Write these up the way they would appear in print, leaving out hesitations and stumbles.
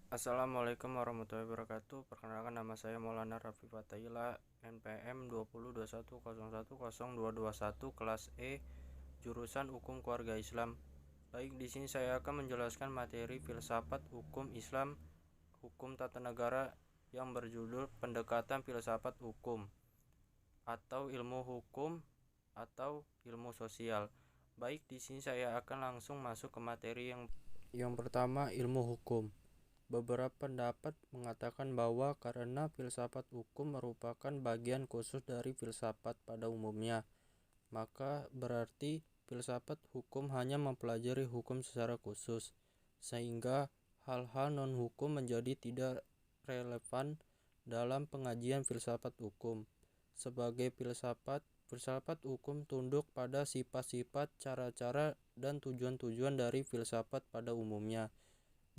Assalamualaikum warahmatullahi wabarakatuh. Perkenalkan, nama saya Maulana Rafi Fatahila, NPM 2021010221, kelas E, jurusan Hukum Keluarga Islam. Baik, di sini saya akan menjelaskan materi filsafat hukum Islam, hukum tata negara yang berjudul Pendekatan Filsafat Hukum atau ilmu hukum atau ilmu sosial. Baik, di sini saya akan langsung masuk ke materi yang pertama, ilmu hukum. Beberapa pendapat mengatakan bahwa karena filsafat hukum merupakan bagian khusus dari filsafat pada umumnya, maka berarti filsafat hukum hanya mempelajari hukum secara khusus, sehingga hal-hal non-hukum menjadi tidak relevan dalam pengajian filsafat hukum. Sebagai filsafat hukum tunduk pada sifat-sifat, cara-cara, dan tujuan-tujuan dari filsafat pada umumnya.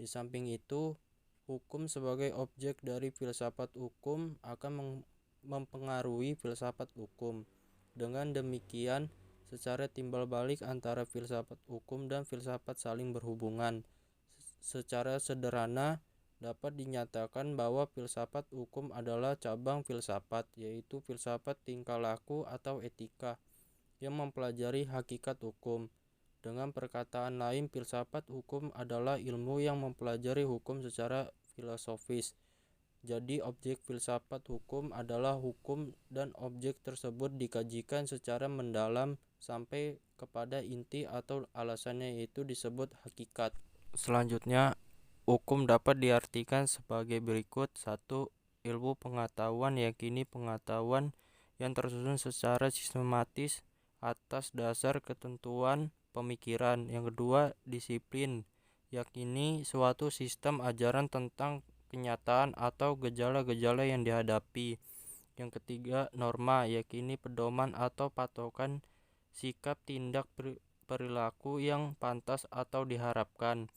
Di samping itu, hukum sebagai objek dari filsafat hukum akan mempengaruhi filsafat hukum. Dengan demikian, secara timbal balik antara filsafat hukum dan filsafat saling berhubungan. Secara sederhana, dapat dinyatakan bahwa filsafat hukum adalah cabang filsafat, yaitu filsafat tingkah laku atau etika, yang mempelajari hakikat hukum. Dengan perkataan lain, filsafat hukum adalah ilmu yang mempelajari hukum secara filosofis. Jadi, objek filsafat hukum adalah hukum dan objek tersebut dikajikan secara mendalam sampai kepada inti atau alasannya, yaitu disebut hakikat. Selanjutnya, hukum dapat diartikan sebagai berikut. 1. Ilmu pengetahuan, yakini pengetahuan yang tersusun secara sistematis atas dasar ketentuan pemikiran. Yang kedua, disiplin, yakini suatu sistem ajaran tentang kenyataan atau gejala-gejala yang dihadapi. Yang ketiga, norma, yakini pedoman atau patokan sikap, tindak, perilaku yang pantas atau diharapkan.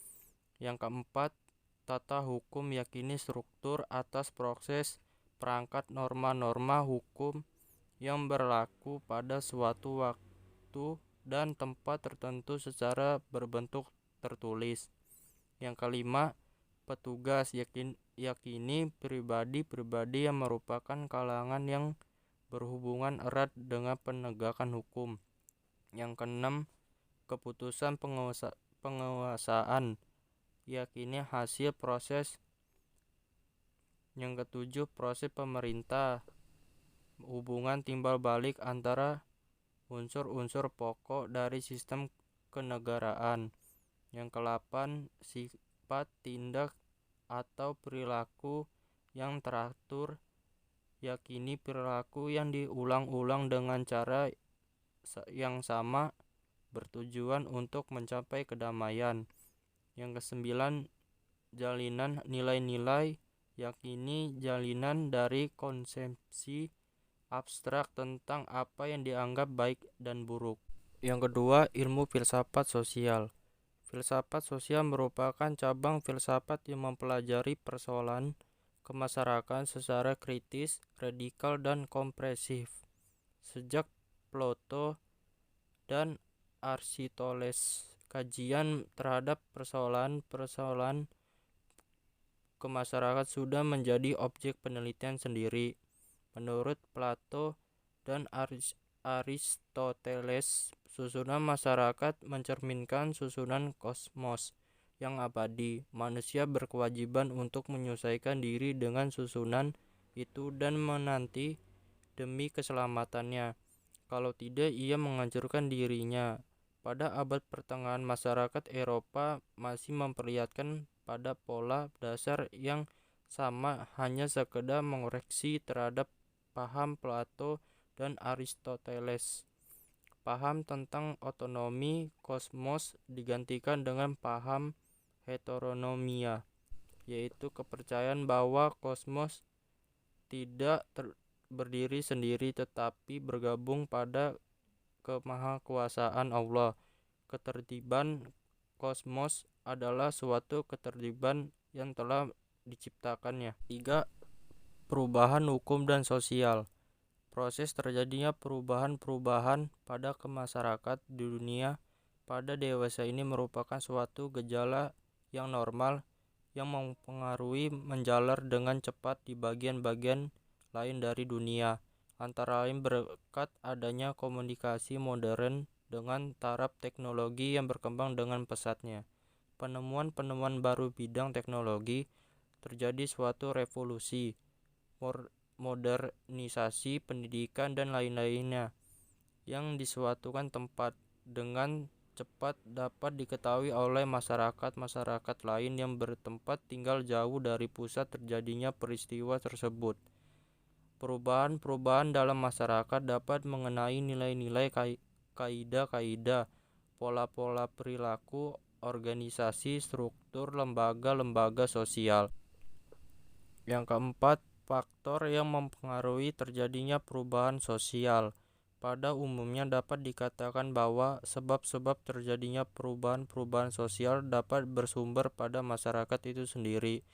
Yang keempat, tata hukum, yakini struktur atas proses perangkat norma-norma hukum yang berlaku pada suatu waktu dan tempat tertentu secara berbentuk tertulis. Yang kelima, petugas, yakini pribadi-pribadi yang merupakan kalangan yang berhubungan erat dengan penegakan hukum. Yang keenam, keputusan penguasaan, yakini hasil proses. Yang ketujuh, proses pemerintah, hubungan timbal balik antara unsur-unsur pokok dari sistem kenegaraan. Yang ke-8, sifat, tindak, atau perilaku yang teratur, yakini perilaku yang diulang-ulang dengan cara yang sama bertujuan untuk mencapai kedamaian. Yang ke-9, jalinan nilai-nilai, yakini jalinan dari konsepsi abstrak tentang apa yang dianggap baik dan buruk. Yang kedua, ilmu filsafat sosial. Filsafat sosial merupakan cabang filsafat yang mempelajari persoalan kemasyarakatan secara kritis, radikal, dan komprehensif. Sejak Plato dan Aristoteles, kajian terhadap persoalan kemasyarakat sudah menjadi objek penelitian sendiri. Menurut Plato dan Aristoteles, susunan masyarakat mencerminkan susunan kosmos yang abadi. Manusia berkewajiban untuk menyesuaikan diri dengan susunan itu dan menanti demi keselamatannya. Kalau tidak, ia menghancurkan dirinya. Pada abad pertengahan, masyarakat Eropa masih memperlihatkan pada pola dasar yang sama, hanya sekedar mengoreksi terhadap paham Plato dan Aristoteles. Paham tentang otonomi kosmos digantikan dengan paham heteronomia, yaitu kepercayaan bahwa kosmos tidak berdiri sendiri tetapi bergabung pada kemahakuasaan Allah. Ketertiban kosmos adalah suatu ketertiban yang telah diciptakannya. 3. Perubahan hukum dan sosial. Proses terjadinya perubahan-perubahan pada masyarakat di dunia pada dewasa ini merupakan suatu gejala yang normal yang mempengaruhi menjalar dengan cepat di bagian-bagian lain dari dunia, antara lain berkat adanya komunikasi modern dengan taraf teknologi yang berkembang dengan pesatnya. Penemuan-penemuan baru bidang teknologi terjadi suatu revolusi, modernisasi pendidikan dan lain-lainnya yang di suatu tempat dengan cepat dapat diketahui oleh masyarakat lain yang bertempat tinggal jauh dari pusat terjadinya peristiwa tersebut. Perubahan-perubahan dalam masyarakat dapat mengenai nilai-nilai, kaidah-kaidah, pola-pola perilaku, organisasi, struktur, lembaga-lembaga sosial. Yang keempat, faktor yang mempengaruhi terjadinya perubahan sosial. Pada umumnya dapat dikatakan bahwa sebab-sebab terjadinya perubahan-perubahan sosial dapat bersumber pada masyarakat itu sendiri,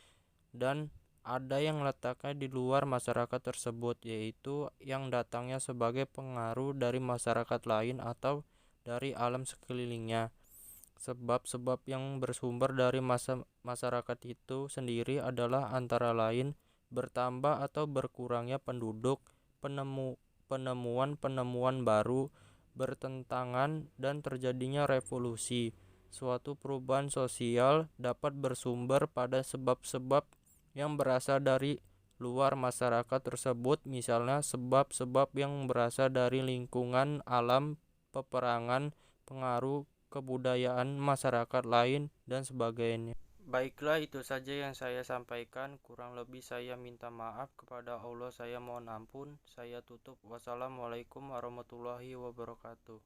dan ada yang letaknya di luar masyarakat tersebut, yaitu yang datangnya sebagai pengaruh dari masyarakat lain atau dari alam sekelilingnya. Sebab-sebab yang bersumber dari masyarakat itu sendiri adalah antara lain bertambah atau berkurangnya penduduk, penemuan-penemuan baru, bertentangan, dan terjadinya revolusi. Suatu perubahan sosial dapat bersumber pada sebab-sebab yang berasal dari luar masyarakat tersebut, misalnya sebab-sebab yang berasal dari lingkungan alam, peperangan, pengaruh kebudayaan masyarakat lain, dan sebagainya. Baiklah, itu saja yang saya sampaikan. Kurang lebih saya minta maaf kepada Allah, saya mohon ampun. Saya tutup. Wassalamualaikum warahmatullahi wabarakatuh.